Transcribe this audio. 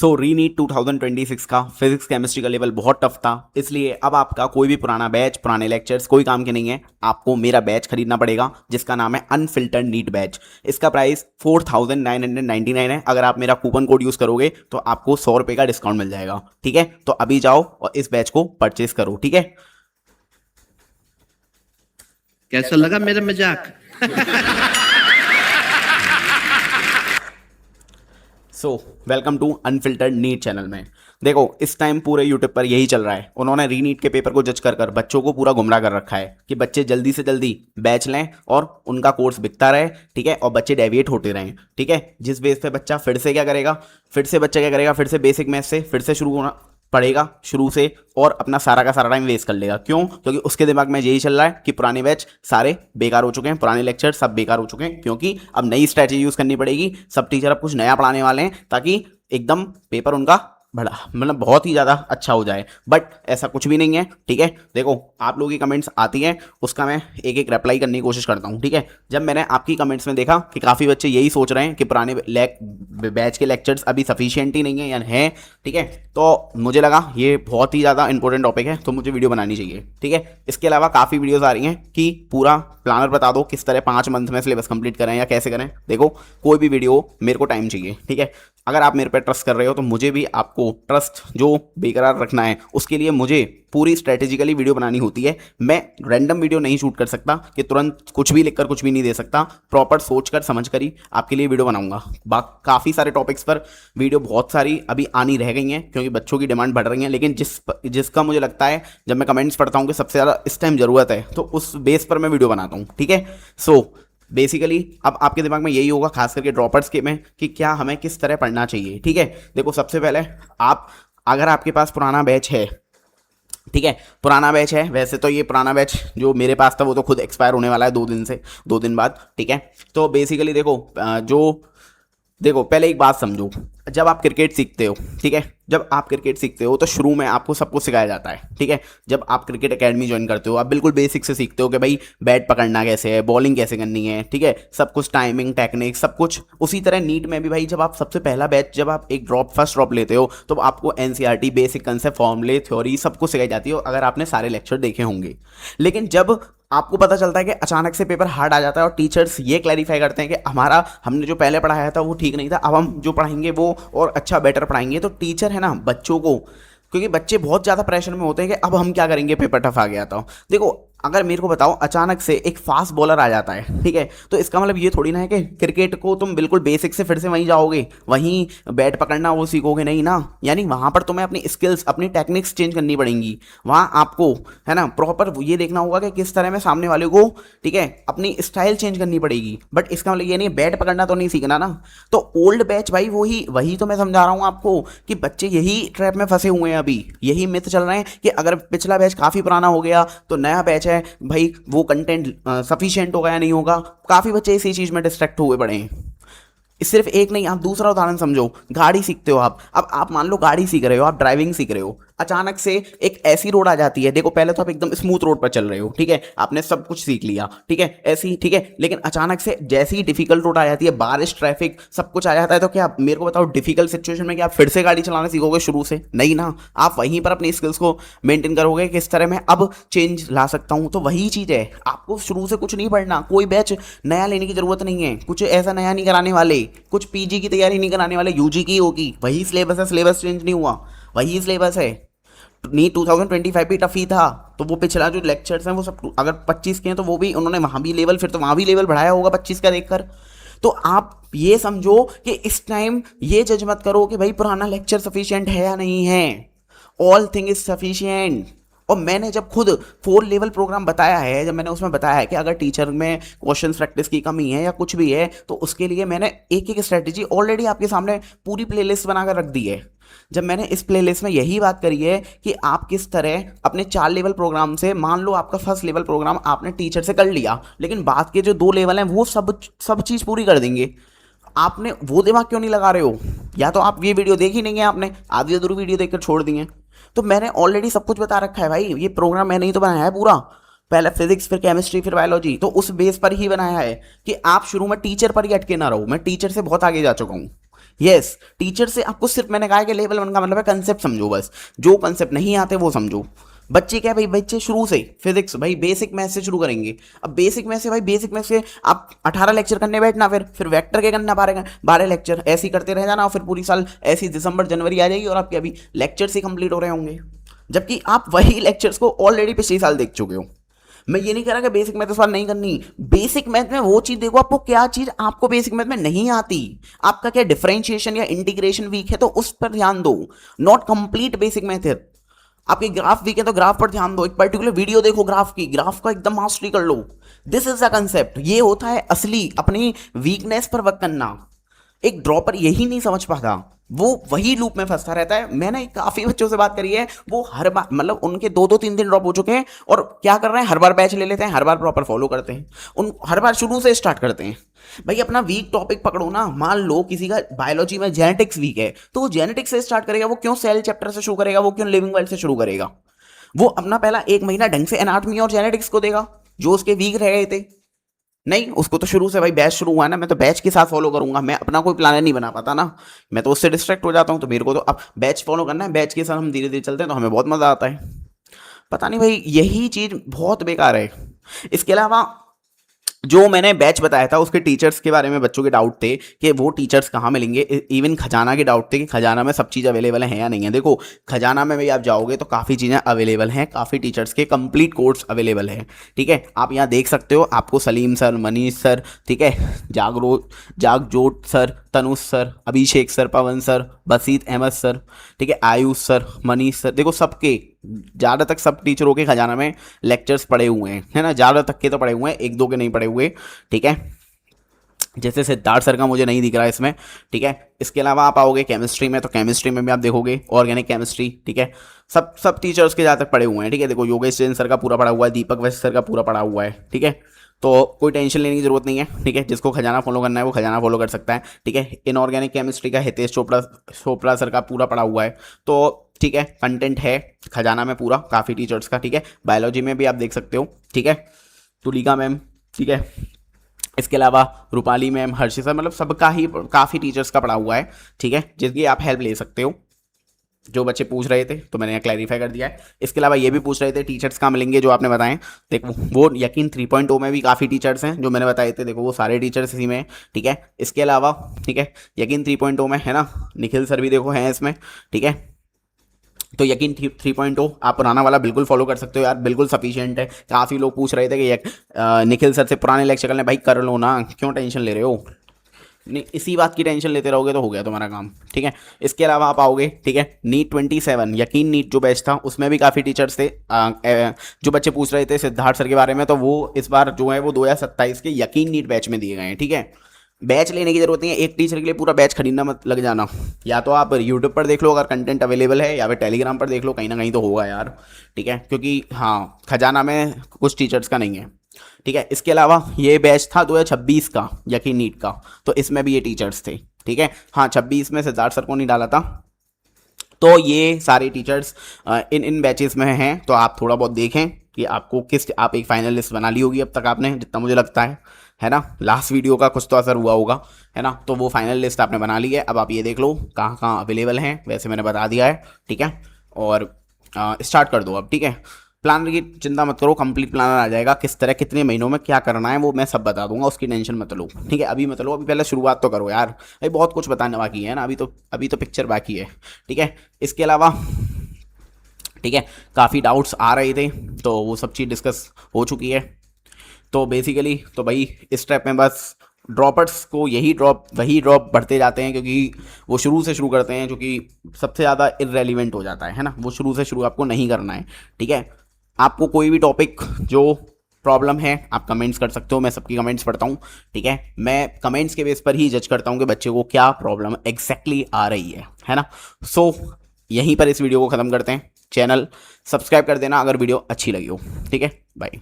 सो रीनीट 2026 का physics chemistry का level बहुत टफ था, इसलिए अब आपका कोई भी पुराना बैच, पुराने लेक्चर्स कोई काम के नहीं है। आपको मेरा बैच खरीदना पड़ेगा जिसका नाम है अनफिल्टर्ड नीट बैच। इसका प्राइस 4999 है। अगर आप मेरा कूपन कोड यूज़ करोगे तो आपको 100 रुपये का डिस्काउंट मिल जाएगा। ठीक है, तो अभी जाओ और इस बैच को परचेज करो। ठीक है, कैसा लगा मेरा मजाक? So welcome to unfiltered neat channel में। देखो, इस टाइम पूरे यूट्यूब पर यही चल रहा है। उन्होंने रीनीट के पेपर को जज कर बच्चों को पूरा गुमराह कर रखा है कि बच्चे जल्दी से जल्दी बैच लें और उनका कोर्स बिकता रहे। ठीक है, और बच्चे डेविएट होते रहें। ठीक है, जिस बेस पे बच्चा फिर से क्या करेगा, फिर से बेसिक मैथ से फिर से शुरू होना पड़ेगा शुरू से, और अपना सारा का सारा टाइम वेस्ट कर लेगा। क्यों? क्योंकि उसके दिमाग में यही चल रहा है कि पुराने बैच सारे बेकार हो चुके हैं, पुराने लेक्चर सब बेकार हो चुके हैं, क्योंकि अब नई स्ट्रैटेजी यूज़ करनी पड़ेगी। सब टीचर अब कुछ नया पढ़ाने वाले हैं ताकि एकदम पेपर उनका बड़ा मतलब बहुत ही ज़्यादा अच्छा हो जाए। बट ऐसा कुछ भी नहीं है। ठीक है, देखो, आप लोगों की कमेंट्स आती हैं, उसका मैं एक एक रिप्लाई करने की कोशिश करता हूँ। ठीक है, जब मैंने आपकी कमेंट्स में देखा कि काफ़ी बच्चे यही सोच रहे हैं कि पुराने बैच के लेक्चर्स अभी सफिशिएंट ही नहीं है या हैं, ठीक है, तो मुझे लगा ये बहुत ही ज़्यादा इंपॉर्टेंट टॉपिक है, तो मुझे वीडियो बनानी चाहिए। ठीक है, इसके अलावा काफ़ी वीडियोज़ आ रही हैं कि पूरा प्लानर बता दो किस तरह 5 मंथ में सिलेबस कंप्लीट करें या कैसे करें। देखो, कोई भी वीडियो मेरे को टाइम चाहिए। ठीक है, अगर आप मेरे पे ट्रस्ट कर रहे हो तो मुझे भी आपको ट्रस्ट जो बेकरार रखना है, उसके लिए मुझे पूरी स्ट्रेटेजिकली वीडियो बनानी होती है। मैं रैंडम वीडियो नहीं शूट कर सकता कि तुरंत कुछ भी लिखकर कुछ भी नहीं दे सकता। प्रॉपर सोच कर समझ कर ही आपके लिए वीडियो बनाऊंगा। काफ़ी सारे टॉपिक्स पर वीडियो बहुत सारी अभी आनी रह गई हैं क्योंकि बच्चों की डिमांड बढ़ रही है, लेकिन जिसका मुझे लगता है जब मैं कमेंट्स पढ़ता हूँ कि सबसे ज़्यादा इस टाइम ज़रूरत है, तो उस बेस पर मैं वीडियो बनाता हूँ। ठीक है, सो बेसिकली अब आपके दिमाग में यही होगा, खास करके ड्रॉपर्स के में, कि क्या हमें किस तरह पढ़ना चाहिए। ठीक है, देखो, सबसे पहले आप, अगर आपके पास पुराना बैच है, ठीक है, पुराना बैच है, वैसे तो ये पुराना बैच जो मेरे पास था वो तो खुद एक्सपायर होने वाला है 2 दिन बाद। ठीक है, तो बेसिकली देखो पहले एक बात समझो। जब आप क्रिकेट सीखते हो, ठीक है, जब आप क्रिकेट सीखते हो तो शुरू में आपको सब कुछ सिखाया जाता है। ठीक है, जब आप क्रिकेट एकेडमी ज्वाइन करते हो आप बिल्कुल बेसिक से सीखते हो कि भाई बैट पकड़ना कैसे है, बॉलिंग कैसे करनी है। ठीक है, सब कुछ टाइमिंग, टेक्निक, सब कुछ। उसी तरह नीट में भी भाई, जब आप सबसे पहला बैच, जब आप एक फर्स्ट ड्रॉप लेते हो तो आपको एनसीईआरटी, बेसिक कंसेप्ट, फॉर्मूले, थ्योरी सब कुछ सिखाई जाती है, अगर आपने सारे लेक्चर देखे होंगे। लेकिन जब आपको पता चलता है कि अचानक से पेपर हार्ड आ जाता है और टीचर्स ये क्लैरिफाई करते हैं कि हमने जो पहले पढ़ाया था वो ठीक नहीं था, अब हम जो पढ़ाएंगे वो और अच्छा बेटर पढ़ाएंगे, तो टीचर है ना बच्चों को, क्योंकि बच्चे बहुत ज़्यादा प्रेशर में होते हैं कि अब हम क्या करेंगे, पेपर टफ आ गया था। देखो, अगर मेरे को बताओ अचानक से एक फास्ट बॉलर आ जाता है, ठीक है, तो इसका मतलब ये थोड़ी ना है कि क्रिकेट को तुम बिल्कुल बेसिक से फिर से वहीं जाओगे, वहीं बैट पकड़ना वो सीखोगे, नहीं ना। यानी वहाँ पर तुम्हें अपनी स्किल्स, अपनी टेक्निक्स चेंज करनी पड़ेंगी। वहाँ आपको है ना प्रॉपर ये देखना होगा कि किस तरह में सामने वाले को, ठीक है, अपनी स्टाइल चेंज करनी पड़ेगी। बट इसका मतलब ये नहीं बैट पकड़ना तो नहीं सीखना ना। तो ओल्ड बैच भाई वही तो मैं समझा रहा हूँ आपको कि बच्चे यही ट्रैप में फंसे हुए हैं। अभी यही मिथ चल रहे हैं कि अगर पिछला बैच काफ़ी पुराना हो गया तो नया बैच है भाई वो कंटेंट सफिशिएंट होगा या नहीं होगा। काफ़ी बच्चे इसी चीज़ में डिस्ट्रैक्ट हुए पड़े हैं। सिर्फ एक नहीं, आप दूसरा उदाहरण समझो। गाड़ी सीखते हो आप, अब आप मान लो गाड़ी सीख रहे हो, आप ड्राइविंग सीख रहे हो, अचानक से एक ऐसी रोड आ जाती है। देखो, पहले तो आप एकदम स्मूथ रोड पर चल रहे हो, ठीक है, आपने सब कुछ सीख लिया, ठीक है, ऐसी, ठीक है, लेकिन अचानक से जैसी ही डिफिकल्ट रोड आ जाती है, बारिश, ट्रैफिक, सब कुछ आ जाता है, तो क्या मेरे को बताओ डिफिकल्ट सिचुएशन में क्या आप फिर से गाड़ी चलाना सीखोगे शुरू से? नहीं ना। आप वहीं पर अपनी स्किल्स को मेंटेन करोगे, किस तरह मैं अब चेंज ला सकता हूँ। तो वही चीज़ है, आपको शुरू से कुछ नहीं पढ़ना, कोई बैच नया लेने की जरूरत नहीं है, कुछ ऐसा नया नहीं कराने वाले, कुछ पीजी की तैयारी नहीं कराने वाले, यूजी की होगी। वही सिलेबस है, सिलेबस चेंज नहीं हुआ, वही सिलेबस है। नीट 2025 भी टफ ही था, तो वो पिछला जो लेक्चर्स हैं वो सब अगर 25 के हैं तो वो भी उन्होंने वहाँ भी लेवल, फिर तो वहाँ भी लेवल बढ़ाया होगा 25 का देखकर। तो आप ये समझो कि इस टाइम ये जज मत करो कि भाई पुराना लेक्चर सफिशिएंट है या नहीं है। All thing is sufficient. और मैंने जब खुद 4 लेवल प्रोग्राम बताया है, जब मैंने उसमें बताया है कि अगर टीचर में क्वेश्चन प्रैक्टिस की कमी है या कुछ भी है, तो उसके लिए मैंने एक एक स्ट्रेटेजी ऑलरेडी आपके सामने पूरी प्लेलिस्ट बनाकर रख दी है। जब मैंने इस प्लेलिस्ट में यही बात करी है कि आप किस तरह अपने 4 लेवल प्रोग्राम से, मान लो आपका फर्स्ट लेवल प्रोग्राम आपने टीचर से कर लिया, लेकिन बाद के जो 2 लेवल हैं वो सब चीज़ पूरी कर देंगे। आपने वो दिमाग क्यों नहीं लगा रहे हो? या तो आप ये वीडियो देखी नहीं है, आपने आधी अधूरी वीडियो देखकर छोड़ दी है। तो मैंने ऑलरेडी सब कुछ बता रखा है भाई, ये प्रोग्राम मैंने ही तो बनाया है पूरा। पहले फिजिक्स, फिर केमिस्ट्री, फिर बायोलॉजी, तो उस बेस पर ही बनाया है कि आप शुरू में टीचर पर ही अटके ना रहो। मैं टीचर से बहुत आगे जा चुका हूँ, यस, टीचर से आपको सिर्फ मैंने कहा कि लेवल 1 का मतलब है कंसेप्ट समझो, बस जो कंसेप्ट नहीं आते वो समझो। बच्चे क्या भाई, बच्चे शुरू से फिजिक्स भाई बेसिक मैथ से शुरू करेंगे। अब बेसिक मैथ से भाई, बेसिक मैथ से आप 18 लेक्चर करने बैठना, फिर वेक्टर के करना 12 लेक्चर, ऐसे ही करते रह जाना, और फिर पूरी साल ऐसी दिसंबर जनवरी आ जाएगी और आपके अभी लेक्चर्स ही कंप्लीट हो रहे होंगे, जबकि आप वही लेक्चर्स को ऑलरेडी पिछले साल देख चुके हो। मैं ये नहीं कह रहा कि बेसिक मैथ इस बार नहीं करनी, बेसिक मैथ में वो चीज देखो आपको क्या चीज आपको बेसिक मैथ में नहीं आती, आपका क्या डिफरेंशिएशन या इंटीग्रेशन वीक है तो उस पर ध्यान दो, नॉट कंप्लीट बेसिक मैथड। आपके ग्राफ वीक है तो ग्राफ पर ध्यान दो, एक पर्टिकुलर वीडियो देखो ग्राफ की, ग्राफ का एकदम मास्टरी कर लो। दिस इज द कंसेप्ट, ये होता है असली अपनी वीकनेस पर वर्क करना। एक ड्रॉपर यही नहीं समझ पाता, वो वही लूप में फंसता रहता है। मैंने काफी बच्चों से बात करी है, वो हर बार मतलब उनके 2-2 3 दिन ड्रॉप हो चुके हैं और क्या कर रहे हैं, हर बार बैच ले लेते हैं, हर बार प्रॉपर फॉलो करते हैं, उन हर बार शुरू से स्टार्ट करते हैं। भाई अपना वीक टॉपिक पकड़ो ना, मान लो किसी का बायोलॉजी में जेनेटिक्स वीक है तो वो जेनेटिक्स से स्टार्ट करेगा, वो क्यों सेल चैप्टर से शुरू करेगा, वो क्यों लिविंग वर्ल्ड से शुरू करेगा। वो अपना पहला 1 महीना ढंग से एनाटॉमी और जेनेटिक्स को देगा जो उसके वीक रह गए थे। नहीं, उसको तो शुरू से भाई बैच शुरू हुआ है ना, मैं तो बैच के साथ फॉलो करूंगा, मैं अपना कोई प्लान नहीं बना पाता ना, मैं तो उससे डिस्ट्रैक्ट हो जाता हूँ। तो मेरे को तो अब बैच फॉलो करना है, बैच के साथ हम धीरे धीरे चलते हैं तो हमें बहुत मजा आता है। पता नहीं भाई, यही चीज बहुत बेकार है। इसके अलावा जो मैंने बैच बताया था उसके टीचर्स के बारे में बच्चों के डाउट थे कि वो टीचर्स कहाँ मिलेंगे, इवन खजाना के डाउट थे कि खजाना में सब चीज़ अवेलेबल है या नहीं है। देखो खजाना में भी आप जाओगे तो काफ़ी चीज़ें अवेलेबल हैं, काफ़ी टीचर्स के कंप्लीट कोर्स अवेलेबल हैं, ठीक है। आप यहाँ देख सकते हो, आपको सलीम सर, मनीष सर, ठीक है, जागजोत सर, तनुष सर, अभिषेक सर, पवन सर, बसीत अहमद सर, ठीक है, आयुष सर, मनीष सर, देखो सबके ज़्यादा तक सब टीचरों के खजाना में लेक्चर्स पड़े हुए हैं, है ना, ज़्यादा तक के तो पड़े हुए हैं, 1-2 के नहीं पड़े हुए, ठीक है। जैसे सिद्धार्थ सर का मुझे नहीं दिख रहा है इसमें, ठीक है। इसके अलावा आप आओगे केमिस्ट्री में तो केमिस्ट्री में भी आप देखोगे ऑर्गेनिक केमिस्ट्री, ठीक है, सब टीचर्स के जहाँ तक पड़े हुए हैं, ठीक है। देखो योगेश जैन सर का पूरा पड़ा हुआ है, दीपक वैश्य सर का पूरा पड़ा हुआ है, ठीक है। तो कोई टेंशन लेने की जरूरत नहीं है, ठीक है। जिसको खजाना फॉलो करना है वो खजाना फॉलो कर सकता है, ठीक है। इनऑर्गेनिक केमिस्ट्री का हितेश चोपड़ा सर का पूरा पड़ा हुआ है, तो ठीक है, कंटेंट है खजाना में पूरा काफ़ी टीचर्स का, ठीक है। बायोलॉजी में भी आप देख सकते हो, ठीक है, तुलिका मैम, ठीक है। इसके अलावा रूपाली मैम, हर्षि सर, मतलब सबका ही काफ़ी टीचर्स का पड़ा हुआ है, ठीक है, जिसकी आप हेल्प ले सकते हो। जो बच्चे पूछ रहे थे तो मैंने क्लैरिफाई कर दिया है। इसके अलावा ये भी पूछ रहे थे टीचर्स कहाँ मिलेंगे जो आपने बताएं, देखो वो यकीन 3.0 में भी काफ़ी टीचर्स हैं जो मैंने बताए थे, देखो वो सारे टीचर्स इसी में हैं, ठीक है। इसके अलावा ठीक है, यकीन 3.0 में है ना, निखिल सर भी देखो हैं इसमें, ठीक है। तो यकीन 3.0 आप पुराना वाला बिल्कुल फॉलो कर सकते हो यार, बिल्कुल सफिशिएंट है। काफ़ी लोग पूछ रहे थे कि निखिल सर से पुराने लेक्चर कर लें, भाई कर लो ना, क्यों टेंशन ले रहे हो, नहीं इसी बात की टेंशन लेते रहोगे तो हो गया तुम्हारा काम, ठीक है। इसके अलावा आप आओगे, ठीक है, नीट 27 यकीन नीट जो बैच था उसमें भी काफ़ी टीचर्स थे। जो बच्चे पूछ रहे थे सिद्धार्थ सर के बारे में, तो वो इस बार जो है वो 2027 के यकीन नीट बैच में दिए गए हैं, ठीक है। बैच लेने की जरूरत नहीं है, एक टीचर के लिए पूरा बैच खरीदना मत लग जाना। या तो आप यूट्यूब पर देख लो अगर कंटेंट अवेलेबल है, या फिर टेलीग्राम पर देख लो, कहीं ना कहीं तो होगा यार, ठीक है। क्योंकि हाँ खजाना में कुछ टीचर्स का नहीं है, ठीक है। इसके अलावा ये बैच था 2026 का यकीन नीट का, तो इसमें भी ये टीचर्स थे, ठीक है। हाँ 26 में सिद्धार्थ सर को नहीं डाला था। तो ये सारे टीचर्स इन बैचेस में हैं, तो आप थोड़ा बहुत देखें कि आपको आप एक फाइनल लिस्ट बना ली होगी अब तक आपने, जितना मुझे लगता है ना। लास्ट वीडियो का कुछ तो असर हुआ होगा, है ना। तो वो फाइनल लिस्ट आपने बना ली है, अब आप ये देख लो कहाँ कहाँ अवेलेबल हैं, वैसे मैंने बता दिया है, ठीक है। और स्टार्ट कर दो अब, ठीक है। प्लानर की चिंता मत करो, कंप्लीट प्लानर आ जाएगा, किस तरह कितने महीनों में क्या करना है वो मैं सब बता दूंगा, उसकी टेंशन मत लो, ठीक है। अभी मत लो, अभी पहले शुरुआत तो करो यार, भाई बहुत कुछ बताने बाकी है ना, अभी तो पिक्चर बाकी है, ठीक है। इसके अलावा ठीक है, काफ़ी डाउट्स आ रहे थे तो वो सब चीज़ डिस्कस हो चुकी है। तो बेसिकली तो भाई इस स्टेप में बस ड्रॉपर्स को वही ड्रॉप बढ़ते जाते हैं, क्योंकि वो शुरू से शुरू करते हैं, जो कि सबसे ज़्यादा इररेलीवेंट हो जाता है ना। वो शुरू से शुरू आपको नहीं करना है, ठीक है। आपको कोई भी टॉपिक जो प्रॉब्लम है आप कमेंट्स कर सकते हो, मैं सबकी कमेंट्स पढ़ता हूँ, ठीक है। मैं कमेंट्स के बेस पर ही जज करता हूँ कि बच्चे को क्या प्रॉब्लम एग्जैक्टली आ रही है ना। सो यहीं पर इस वीडियो को ख़त्म करते हैं। चैनल सब्सक्राइब कर देना अगर वीडियो अच्छी लगी हो, ठीक है। बाय।